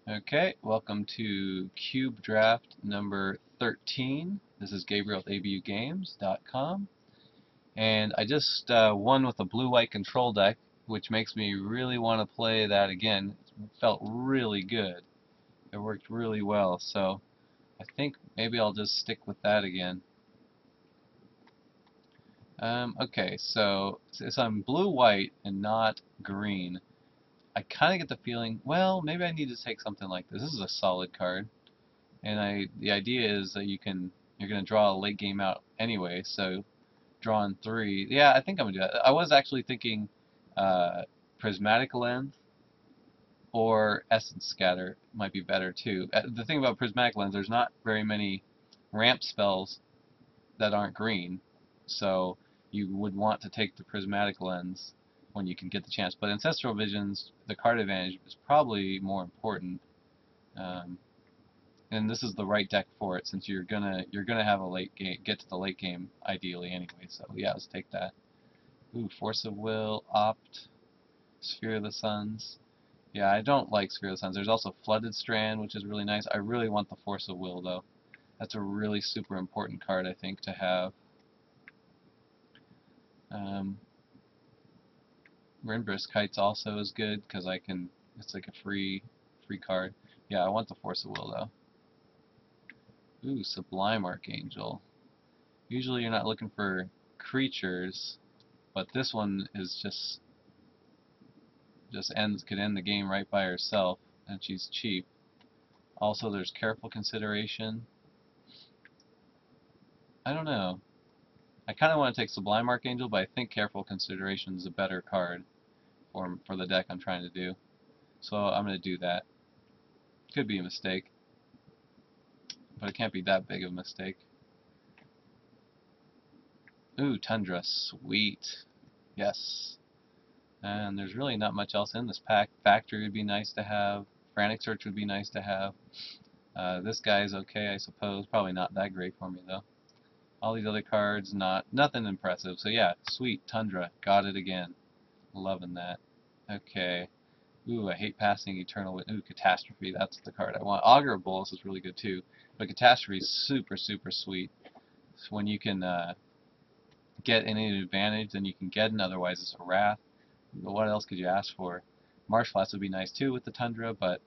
Okay, welcome to Cube Draft number 13. This is Gabriel at abugames.com. And I just won with a blue-white control deck, which makes me really want to play that again. It felt really good. It worked really well, so I think maybe I'll just stick with that again. Okay, so since I'm blue-white and not green, I kind of get the feeling, well, maybe I need to take something like this. This is a solid card. And the idea is that you're gonna draw a late game out anyway, so drawing three. Yeah, I think I'm gonna do that. I was actually thinking uh, prismatic lens or essence scatter might be better too. The thing about prismatic lens, there's not very many ramp spells that aren't green, so you would want to take the prismatic lens when you can get the chance. But ancestral visions, the card advantage is probably more important. Um, and this is the right deck for it since you're gonna have a late game, get to the late game ideally anyway. So yeah, let's take that. Ooh, Force of Will, Opt, Sphere of the Suns. Yeah, I don't like Sphere of the Suns. There's also Flooded Strand, which is really nice. I really want the Force of Will though. That's a really super important card I think to have. Um, Rinbris Kites also is good because I can. It's like a free card. Yeah, I want the Force of Will though. Ooh, Sublime Archangel. Usually you're not looking for creatures, but this one is just ends could end the game right by herself, and she's cheap. Also, there's careful consideration. I don't know. I kind of want to take Sublime Archangel, but I think careful consideration is a better card for the deck I'm trying to do. So I'm going to do that. Could be a mistake, but it can't be that big of a mistake. Ooh, Tundra, sweet. Yes. And there's really not much else in this pack. Factory would be nice to have. Frantic Search would be nice to have. This guy's okay, I suppose. Probably not that great for me though. All these other cards, nothing impressive. So yeah, sweet Tundra, got it again. Loving that. Okay. Ooh, I hate passing Eternal. Ooh, Catastrophe. That's the card I want. Augur of Bolas is really good too, but Catastrophe is super super sweet. So when you can get any advantage, then you can get it. Otherwise, it's a Wrath. But what else could you ask for? Marsh Flats would be nice too with the Tundra, but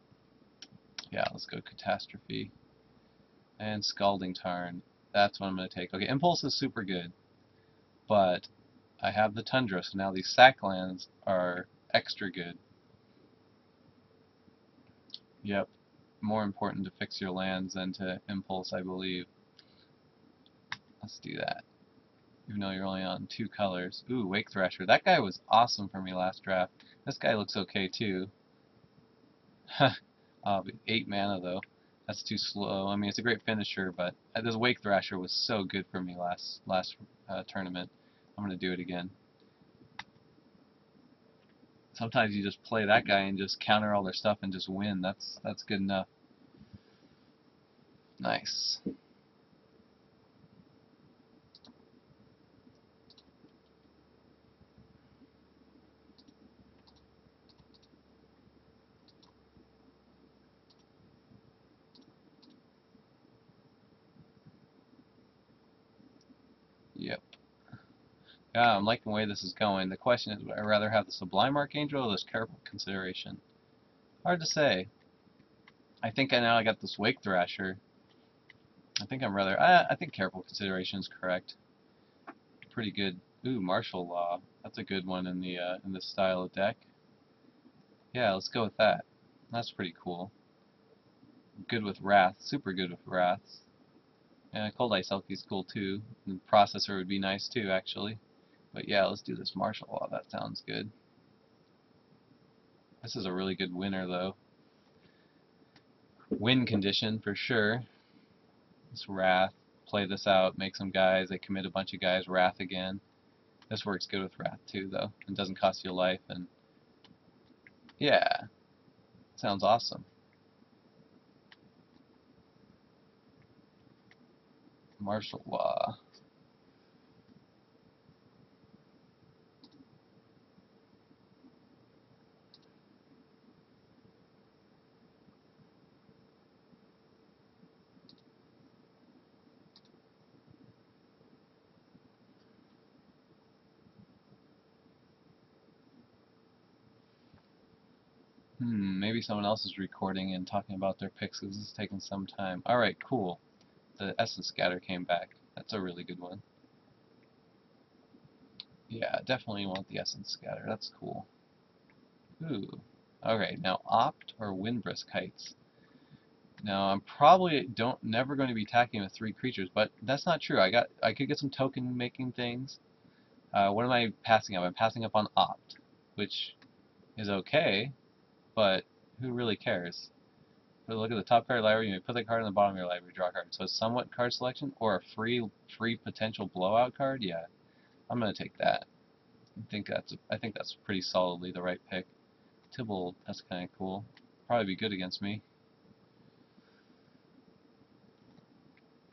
yeah, let's go Catastrophe. And Scalding Tarn. That's what I'm going to take. Okay, Impulse is super good, but I have the Tundra, so now these sack lands are extra good. Yep, more important to fix your lands than to Impulse, I believe. Let's do that, even though you're only on 2 colors. Ooh, Wake Thrasher. That guy was awesome for me last draft. This guy looks okay too. 8 mana though. That's too slow. I mean, it's a great finisher, but this Wake Thrasher was so good for me last tournament. I'm gonna do it again. Sometimes you just play that guy and just counter all their stuff and just win. That's good enough. Nice. Yep. Yeah, I'm liking the way this is going. The question is, would I rather have the Sublime Archangel or this Careful Consideration? Hard to say. I think now I got this Wake Thrasher. I think Careful Consideration is correct. Pretty good. Ooh, Martial Law. That's a good one in this style of deck. Yeah, let's go with that. That's pretty cool. Good with Wrath. Super good with Wrath. Yeah, Cold Ice Elky's cool too. And Processor would be nice too, actually. But yeah, let's do this Martial Law. That sounds good. This is a really good winner, though. Win condition for sure. This Wrath. Play this out, make some guys. They commit a bunch of guys. Wrath again. This works good with Wrath too, though. It doesn't cost you life, and yeah, sounds awesome. Martial Law. Maybe someone else is recording and talking about their picks because this is taking some time. Alright, cool. The Essence Scatter came back. That's a really good one. Yeah, definitely want the Essence Scatter. That's cool. Ooh. Okay, now Opt or Windbrisk Heights. Now I'm probably never going to be attacking with 3 creatures, but that's not true. I could get some token making things. What am I passing up? I'm passing up on Opt, which is okay, but who really cares? But look at the top card of the library. You may put the card in the bottom of your library, draw a card. So somewhat card selection or a free potential blowout card. Yeah, I'm gonna take that. I think that's pretty solidly the right pick. Tibble, that's kind of cool. Probably be good against me.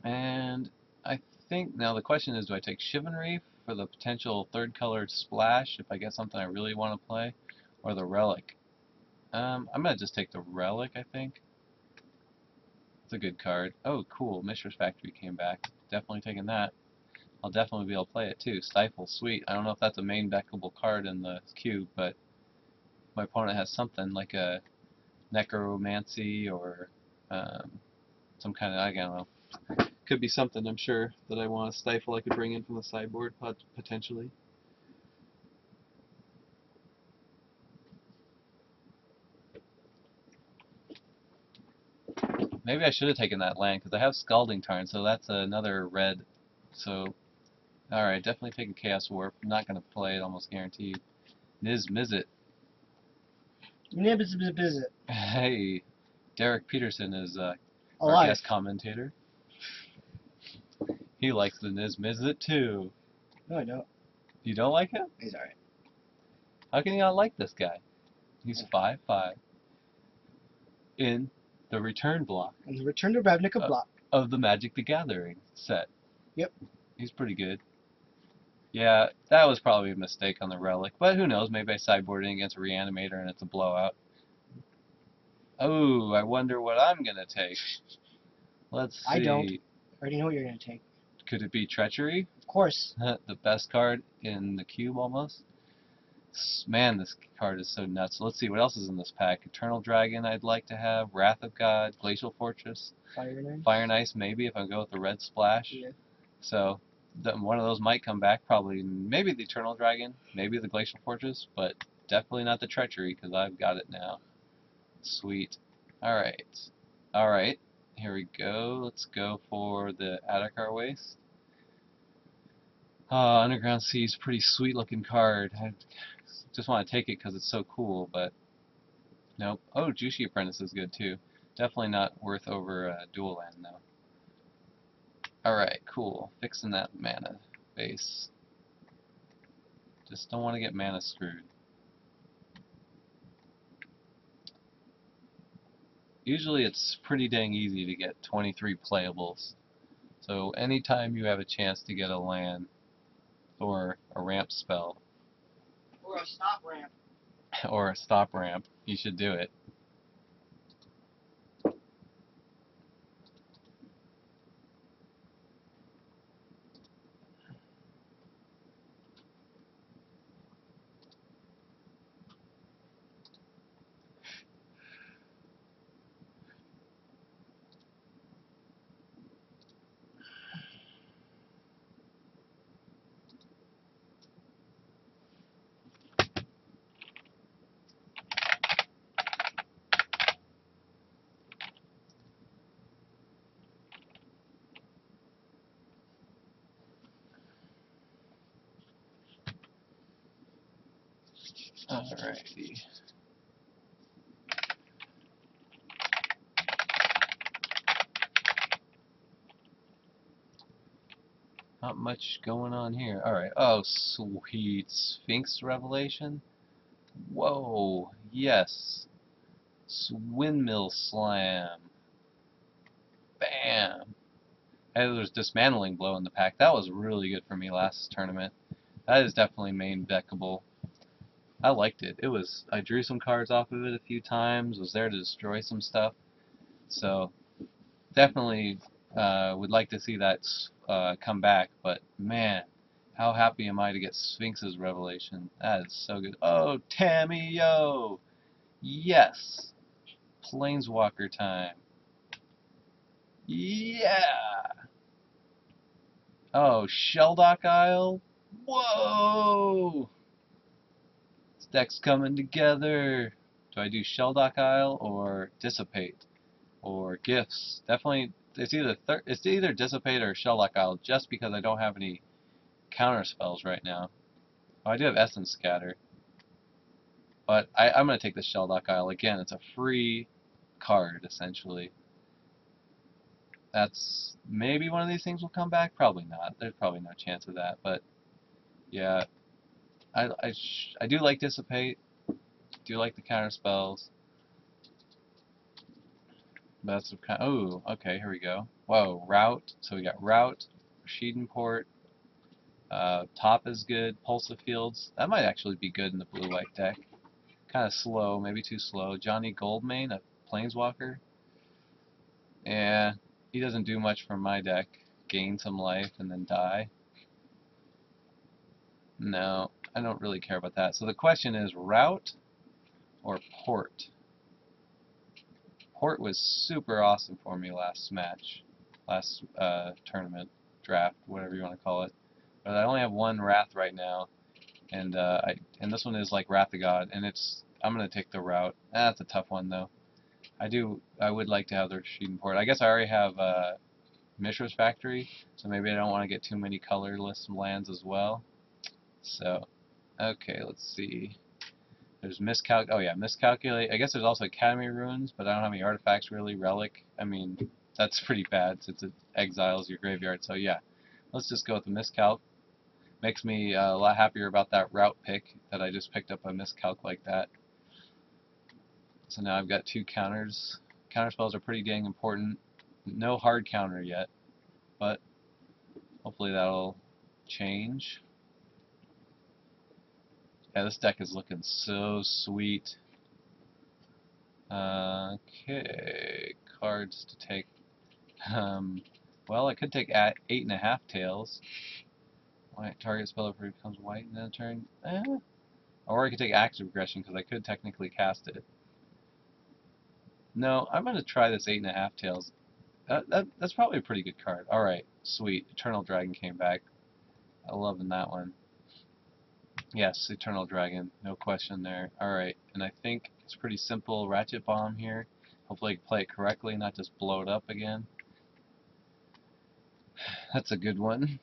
And I think now the question is, do I take Chivalry for the potential third colored splash if I get something I really want to play, or the Relic? I'm gonna just take the Relic. I think it's a good card. Oh, cool! Mishra's Factory came back. Definitely taking that. I'll definitely be able to play it too. Stifle, sweet. I don't know if that's a main deckable card in the queue, but my opponent has something like a Necromancy or some kind of, I don't know. Could be something, I'm sure, that I want to stifle I could bring in from the sideboard, potentially. Maybe I should have taken that land, because I have Scalding Tarn, so that's another red. So, alright, definitely taking Chaos Warp. I'm not going to play it, almost guaranteed. Niz Mizzet. Nibbit. Hey, Derek Peterson is our guest commentator. He likes the Niz Mizzet too. No, I don't. You don't like him? He's alright. How can you not like this guy? He's 5/5 in the return block. And the Return to Ravnica block. Of the Magic the Gathering set. Yep. He's pretty good. Yeah, that was probably a mistake on the Relic, but who knows, maybe I sideboarded against a Reanimator and it's a blowout. Oh, I wonder what I'm going to take. Let's see. I don't. I already know what you're going to take. Could it be Treachery? Of course. The best card in the cube, almost. Man, this card is so nuts. Let's see, what else is in this pack? Eternal Dragon I'd like to have. Wrath of God. Glacial Fortress. Fire and Ice. Fire and Ice, maybe, if I go with the red splash. Yeah. So, one of those might come back. Probably, maybe the Eternal Dragon. Maybe the Glacial Fortress. But definitely not the Treachery, because I've got it now. Sweet. Alright. Alright. Here we go. Let's go for the Adakar Waste. Underground Sea is a pretty sweet looking card. I just want to take it because it's so cool, but nope. Oh, Juicy Apprentice is good too. Definitely not worth over dual land though. Alright, cool. Fixing that mana base. Just don't want to get mana screwed. Usually it's pretty dang easy to get 23 playables. So anytime you have a chance to get a land or a ramp spell Or a stop ramp. or a stop ramp, you should do it. Alrighty. Not much going on here. Alright. Oh, sweet. Sphinx Revelation? Whoa. Yes. Windmill Slam. Bam. And there's Dismantling Blow in the pack. That was really good for me last tournament. That is definitely main deckable. I liked it. I drew some cards off of it a few times, was there to destroy some stuff. So, definitely would like to see that come back, but man, how happy am I to get Sphinx's Revelation. That is so good. Oh, Tammy, yo! Yes! Planeswalker time. Yeah! Oh, Shelldock Isle? Whoa! This deck's coming together. Do I do Shelldock Isle or Dissipate? Or Gifts? Definitely, it's either Dissipate or Shelldock Isle, just because I don't have any counter spells right now. Oh, I do have Essence Scatter. But I'm going to take the Shelldock Isle. Again, it's a free card, essentially. That's maybe one of these things will come back. Probably not. There's probably no chance of that. But yeah, I do like Dissipate. Do like the counter spells. But that's kind. Oh, okay. Here we go. Whoa, Route. So we got Route, Rashid Port. Top is good. Pulse of Fields. That might actually be good in the blue-white deck. Kind of slow, maybe too slow. Johnny Goldmane, a Planeswalker. Yeah, he doesn't do much for my deck. Gain some life and then die. No, I don't really care about that. So the question is Route or Port? Port was super awesome for me last match, last tournament, draft, whatever you want to call it. But I only have one Wrath right now, and this one is like Wrath of God, and I'm gonna take the Route. That's a tough one though. I would like to have the Rashid Port. I guess I already have Mishra's Factory, so maybe I don't want to get too many colorless lands as well. So, okay, let's see. There's Oh yeah, Miscalculate. I guess there's also Academy Ruins, but I don't have any artifacts really. Relic. I mean, that's pretty bad since it exiles your graveyard. So yeah, let's just go with the Miscalc. Makes me a lot happier about that route pick that I just picked up a Miscalc like that. So now I've got two counters. Counter spells are pretty dang important. No hard counter yet, but hopefully that'll change. Yeah, this deck is looking so sweet. Okay, cards to take. Well, I could take at 8.5 tails. White target spell becomes white in a turn. Or I could take active aggression because I could technically cast it. No, I'm going to try this 8.5 tails. That's probably a pretty good card. Alright, sweet. Eternal Dragon came back. I love that one. Yes, Eternal Dragon. No question there. Alright, and I think it's pretty simple. Ratchet Bomb here. Hopefully I can play it correctly, not just blow it up again. That's a good one.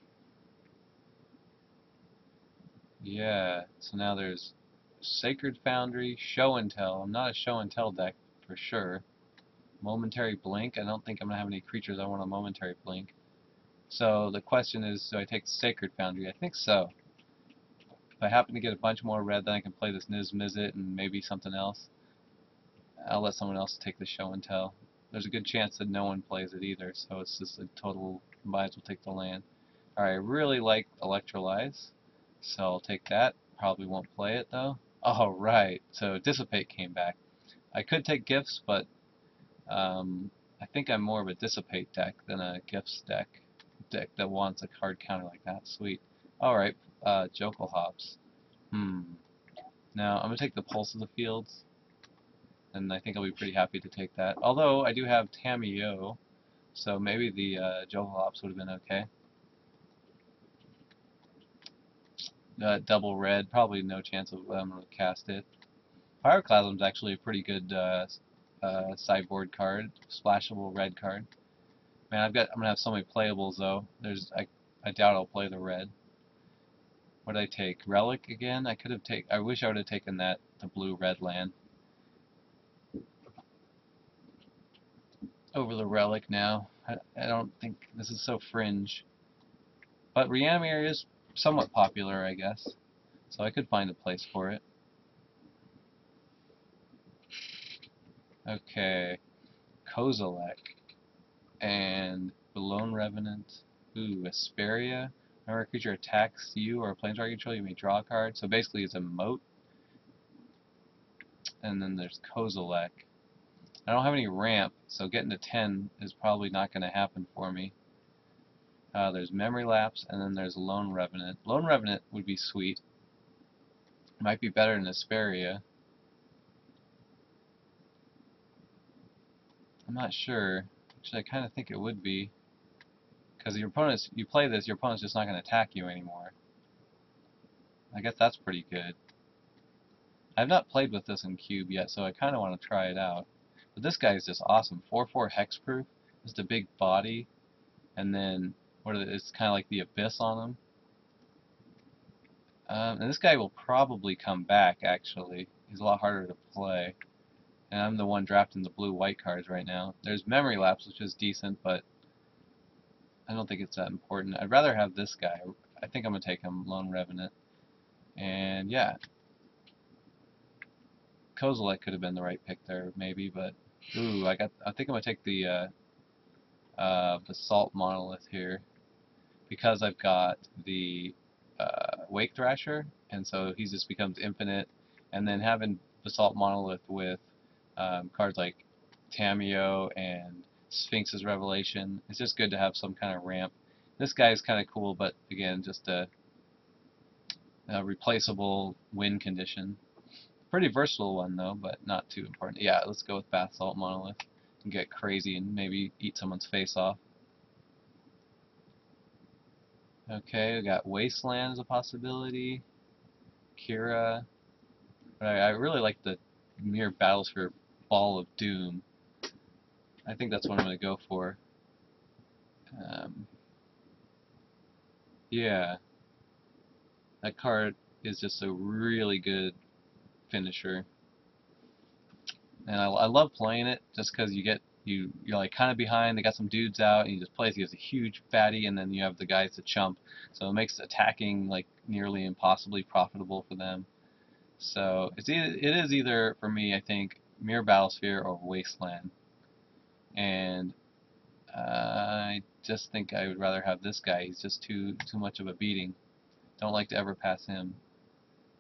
Yeah, so now there's Sacred Foundry, Show and Tell. I'm not a Show and Tell deck for sure. Momentary Blink. I don't think I'm going to have any creatures I want a Momentary Blink. So the question is, do I take Sacred Foundry? I think so. If I happen to get a bunch more red, then I can play this Niz Mizzet and maybe something else. I'll let someone else take the Show and Tell. There's a good chance that no one plays it either, so it's just a total might as well take the land. Alright, I really like Electrolyze, so I'll take that. Probably won't play it though. Alright, so Dissipate came back. I could take Gifts, but I think I'm more of a Dissipate deck than a Gifts deck. Deck that wants a card counter like that. Sweet. Alright, Jokel Hops. Now, I'm going to take the Pulse of the Fields, and I think I'll be pretty happy to take that. Although, I do have Tamiyo, so maybe the Jokel Hops would have been okay. Double red, probably no chance of I'm going to cast it. Pyroclasm is actually a pretty good sideboard card, splashable red card. Man, I'm gonna have so many playables though. I doubt I'll play the red. What did I take? Relic again? I wish I would have taken the blue red land over the relic now. I don't think this is so fringe. But Reanimator is somewhat popular, I guess. So I could find a place for it. Okay. Kozilek. And the Lone Revenant. Ooh, Asperia. Whenever a creature attacks you or a planeswalker control, you may draw a card. So basically it's a moat. And then there's Kozilek. I don't have any ramp, so getting to 10 is probably not going to happen for me. There's Memory Lapse, and then there's Lone Revenant. Lone Revenant would be sweet. Might be better than Asperia. I'm not sure. Actually, I kind of think it would be. Because your opponent's, you play this, your opponent's just not going to attack you anymore. I guess that's pretty good. I've not played with this in Cube yet, so I kind of want to try it out. But this guy is just awesome. 4/4 hexproof, just a big body, and then it's kind of like the abyss on him. And this guy will probably come back, actually. He's a lot harder to play. And I'm the one drafting the blue-white cards right now. There's memory lapse, which is decent, but I don't think it's that important. I'd rather have this guy. I think I'm going to take him, Lone Revenant. And yeah, Kozilek could have been the right pick there, maybe, but ooh, I think I'm going to take the Salt Monolith here because I've got the Wake Thrasher, and so he just becomes infinite. And then having Basalt Monolith with cards like Tameo and Sphinx's Revelation, it's just good to have some kind of ramp. This guy is kind of cool, but again, just a replaceable win condition. Pretty versatile one though, but not too important. Yeah, let's go with Basalt Monolith and get crazy and maybe eat someone's face off. Okay, we got Wasteland as a possibility. Kira. But I really like the Mere Battlesphere Ball of Doom. I think that's what I'm going to go for. Um, yeah, that card is just a really good finisher. And I love playing it just because you're like kind of behind. They got some dudes out, and you just play. So he has a huge fatty, and then you have the guys to chump. So it makes attacking like nearly impossibly profitable for them. So it is either for me, I think, Mere Battlesphere or Wasteland. And I just think I would rather have this guy. He's just too much of a beating. Don't like to ever pass him.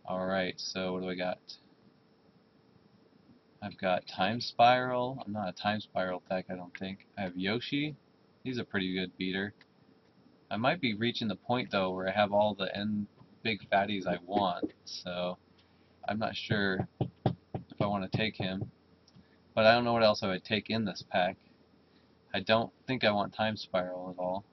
All right, so what do I got? I've got Time Spiral. I'm not a Time Spiral deck, I don't think. I have Yoshi. He's a pretty good beater. I might be reaching the point though where I have all the big fatties I want, so I'm not sure if I want to take him. But I don't know what else I would take in this pack. I don't think I want Time Spiral at all.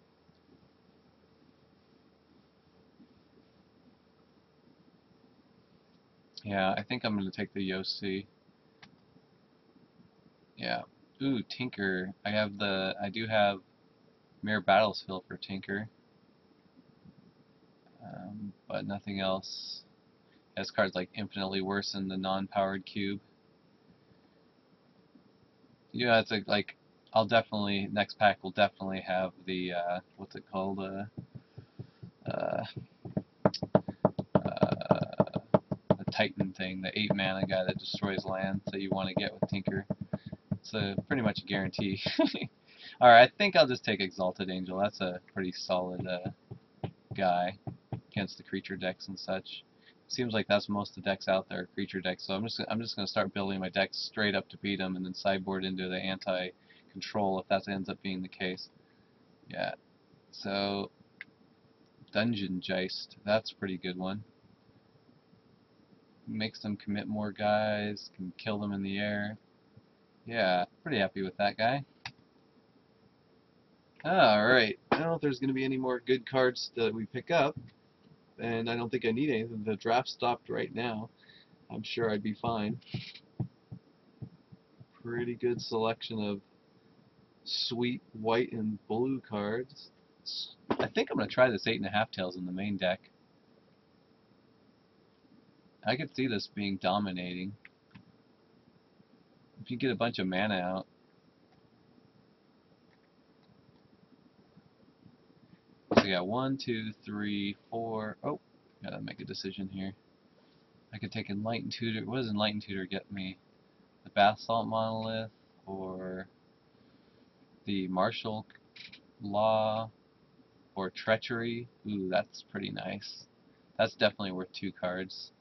Yeah, I think I'm going to take the Yoshi. Yeah. Ooh, Tinker. I do have Mere Battlefield for Tinker. But nothing else. Has cards like infinitely worse than the non-powered cube. Yeah, it's like I'll definitely next pack will definitely have the what's it called uh, the Titan thing, the 8 mana guy that destroys lands that you want to get with Tinker. It's pretty much a guarantee. Alright, I think I'll just take Exalted Angel. That's a pretty solid guy against the creature decks and such. Seems like that's most of the decks out there, creature decks. So I'm just gonna start building my decks straight up to beat them, and then sideboard into the anti-control if that ends up being the case. Yeah. So Dungeon Geist, that's a pretty good one. Makes them commit more guys, can kill them in the air. Yeah, pretty happy with that guy. Alright, I don't know if there's going to be any more good cards that we pick up, and I don't think I need anything. The draft stopped right now. I'm sure I'd be fine. Pretty good selection of sweet white and blue cards. I think I'm going to try this 8.5 tails in the main deck. I could see this being dominating. If you get a bunch of mana out. So yeah, 1, 2, 3, 4. Oh, gotta make a decision here. I could take Enlightened Tutor. What does Enlightened Tutor get me? The Basalt Monolith or the Martial Law or Treachery? Ooh, that's pretty nice. That's definitely worth 2 cards.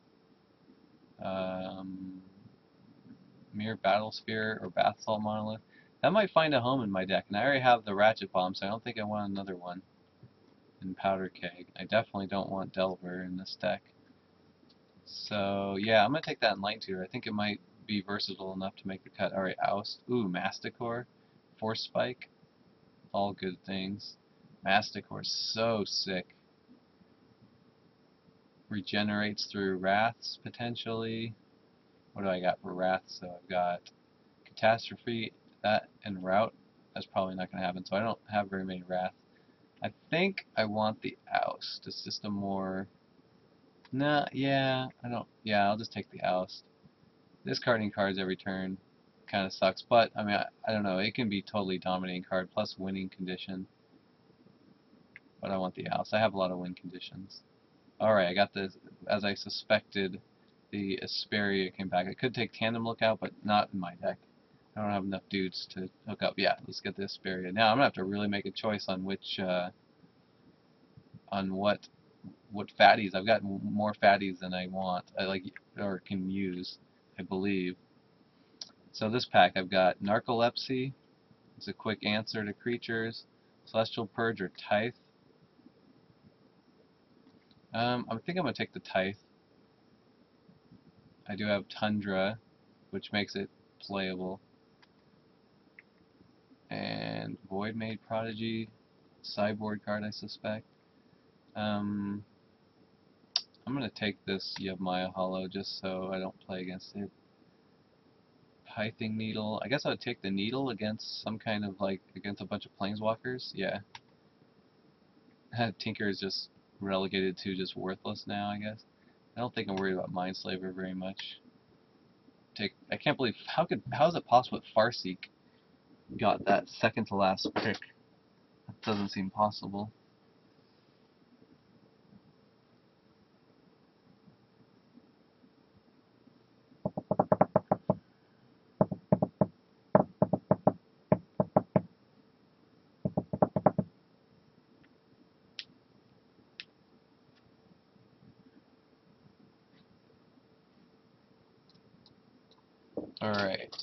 Um, Mere Battlesphere or Basalt Monolith. That might find a home in my deck, and I already have the Ratchet Bomb, so I don't think I want another one in Powder Keg. I definitely don't want Delver in this deck. So yeah, I'm gonna take that Enlightened Tutor. I think it might be versatile enough to make the cut. Alright, Oust. Ooh, Masticore. Force Spike, all good things. Masticore, so sick. Regenerates through Wraths, potentially. What do I got for Wraths? So I've got Catastrophe, that, and Route. That's probably not going to happen, so I don't have very many Wraths. I think I want the Oust. It's just a more... Nah, yeah, I don't... Yeah, I'll just take the Oust. Discarding cards every turn kind of sucks, but, I mean, I don't know. It can be totally dominating card, plus winning condition. But I want the Oust. I have a lot of win conditions. Alright, I got this, as I suspected, the Asperia came back. I could take Tandem Lookout, but not in my deck. I don't have enough dudes to hook up. Yeah, let's get the Asperia. Now I'm gonna have to really make a choice on which, on what fatties. I've got more fatties than I want, I like, or can use, I believe. So this pack, I've got Narcolepsy. It's a quick answer to creatures. Celestial Purge or Tithe. I think I'm gonna take the Tithe. I do have Tundra, which makes it playable. And Voidmade Prodigy, sideboard card, I suspect. I'm gonna take this Yavimaya Hollow just so I don't play against it. Pithing Needle. I guess I would take the Needle against some kind of against a bunch of Planeswalkers. Yeah. Tinker is just relegated to just worthless now, I guess. I don't think I'm worried about Mindslaver very much. I can't believe how is it possible that Farseek got that second to last pick? That doesn't seem possible. Alright.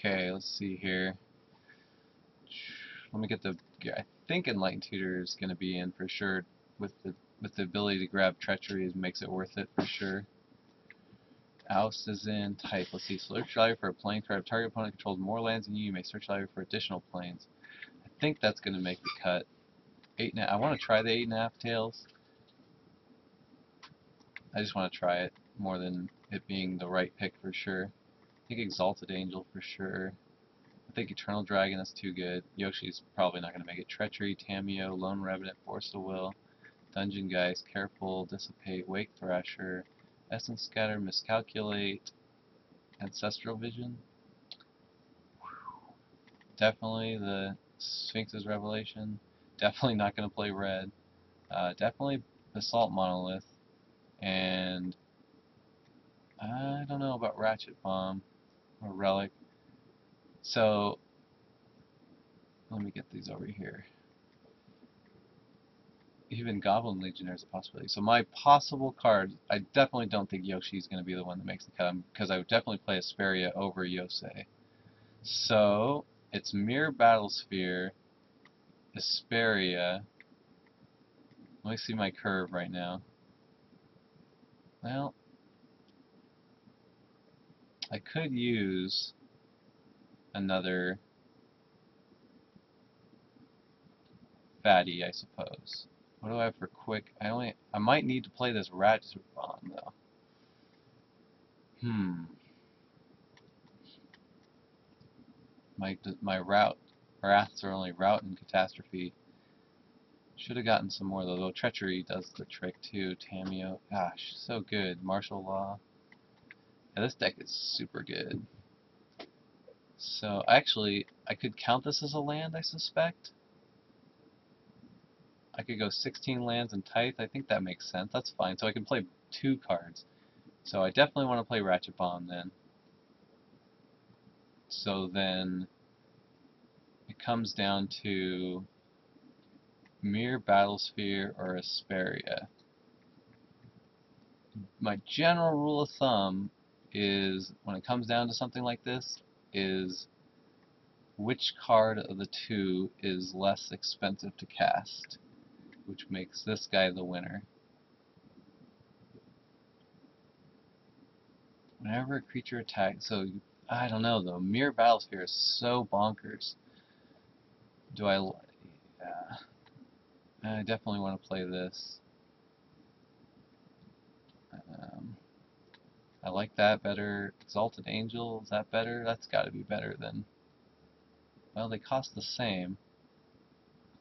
Okay, let's see here. Let me get the... I think Enlightened Tutor is going to be in for sure. With the ability to grab Treachery makes it worth it for sure. Oust is in. Type. Let's see. Search value for a plane card. If target opponent controls more lands than you, you may search value for additional planes. I think that's going to make the cut. I want to try the 8.5 tails. I just want to try it more than it being the right pick for sure. I think Exalted Angel for sure. I think Eternal Dragon is too good. Yoshi's probably not going to make it. Treachery, Tameo, Lone Revenant, Force of Will, Dungeon Geist, Careful, Dissipate, Wake Thrasher, Essence Scatter, Miscalculate, Ancestral Vision. Definitely the Sphinx's Revelation. Definitely not going to play red. Definitely Basalt Monolith. And I don't know about Ratchet Bomb or Relic. So let me get these over here. Even Goblin Legionnaire is a possibility. So my possible card, I definitely don't think Yoshi's going to be the one that makes the cut, because I would definitely play Asperia over Yosei. So it's Mirror Battlesphere, Asperia. Let me see my curve right now. Well, I could use another fatty, I suppose. What do I have for quick? I might need to play this Ratchet Bomb though. My wraths are only route and catastrophe. Should have gotten some more though. Treachery does the trick too. Tameo, gosh, so good. Martial Law. Yeah, this deck is super good. So actually, I could count this as a land, I suspect. I could go 16 lands and Tithe. I think that makes sense. That's fine. So I can play 2 cards. So I definitely want to play Ratchet Bomb then. So then it comes down to Mere Battlesphere or Asperia. My general rule of thumb is when it comes down to something like this is which card of the two is less expensive to cast, which makes this guy the winner. Whenever a creature attacks, so I don't know though. Mere Battlesphere is so bonkers. Do I? Yeah, I definitely want to play this. Um, I like that better. Exalted Angel, is that better? That's got to be better than. Well, they cost the same.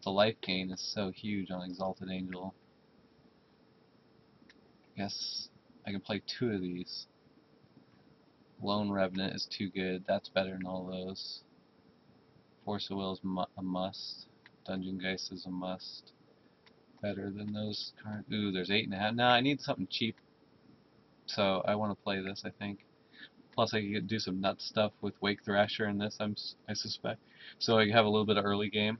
The life gain is so huge on Exalted Angel. I guess I can play two of these. Lone Revenant is too good. That's better than all those. Force of Will is a must. Dungeon Geist is a must. Better than those cards. Ooh, there's 8.5. No, I need something cheap. So I want to play this, I think. Plus, I could do some nut stuff with Wake Thrasher in this, I suspect. So I can have a little bit of early game.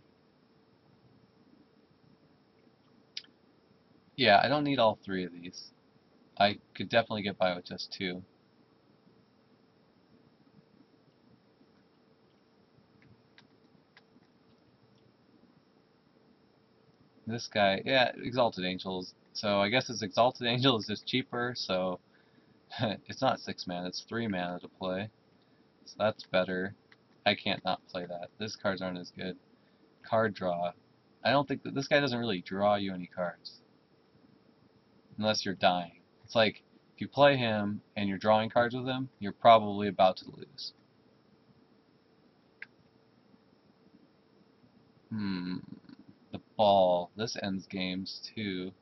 Yeah, I don't need all three of these. I could definitely get by with just two. This guy, yeah, Exalted Angels. So I guess his Exalted Angel is just cheaper, so it's not 6 mana, it's 3 mana to play. So that's better. I can't not play that. These cards aren't as good. Card draw. I don't think that this guy doesn't really draw you any cards. Unless you're dying. It's like, if you play him and you're drawing cards with him, you're probably about to lose. The ball. This ends games too.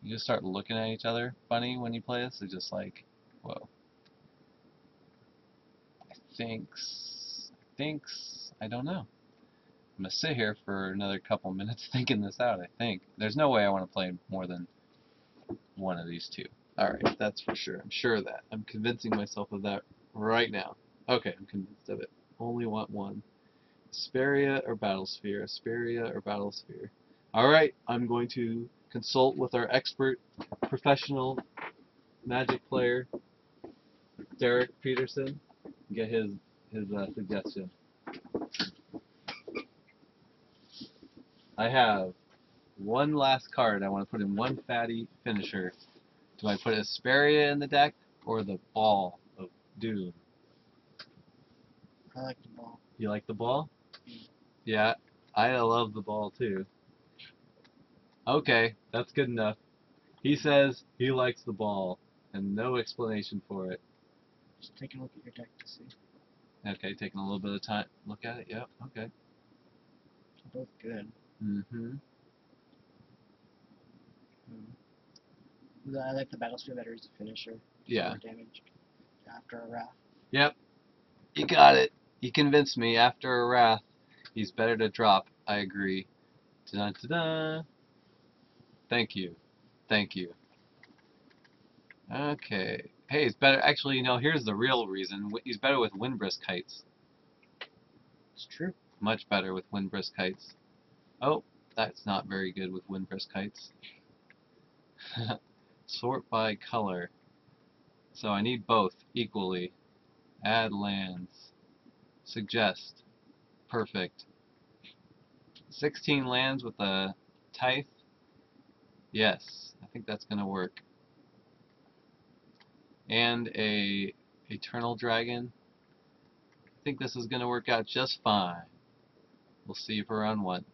You just start looking at each other funny when you play this. It's just like, whoa. I don't know. I'm going to sit here for another couple minutes thinking this out, I think. There's no way I want to play more than one of these two. Alright, that's for sure. I'm sure of that. I'm convincing myself of that right now. Okay, I'm convinced of it. Only want one. Asperia or Battlesphere? Asperia or Battlesphere? Alright, I'm going to consult with our expert, professional Magic player, Derek Peterson, and get his suggestion. I have one last card I want to put in one fatty finisher. Do I put Asperia in the deck or the Ball of Doom? I like the ball. You like the ball? Yeah, I love the ball too. Okay, that's good enough. He says he likes the ball, and no explanation for it. Just take a look at your deck to see. Okay, taking a little bit of time. Look at it. Yep. Okay. They're both good. Mm-hmm. I like the Battlesphere better as a finisher. Yeah. More damage after a wrath. Yep. You got it. You convinced me. After a wrath, he's better to drop. I agree. Da-da-da-da. Thank you. Thank you. Okay. Hey, he's better. Actually, here's the real reason. He's better with Windbrisk Kites. It's true. Much better with Windbrisk Kites. Oh, that's not very good with Windbrisk Kites. Sort by color. So I need both equally. Add lands. Suggest. Perfect. 16 lands with a Tithe. Yes, I think that's going to work. And a Eternal Dragon. I think this is going to work out just fine. We'll see for round one.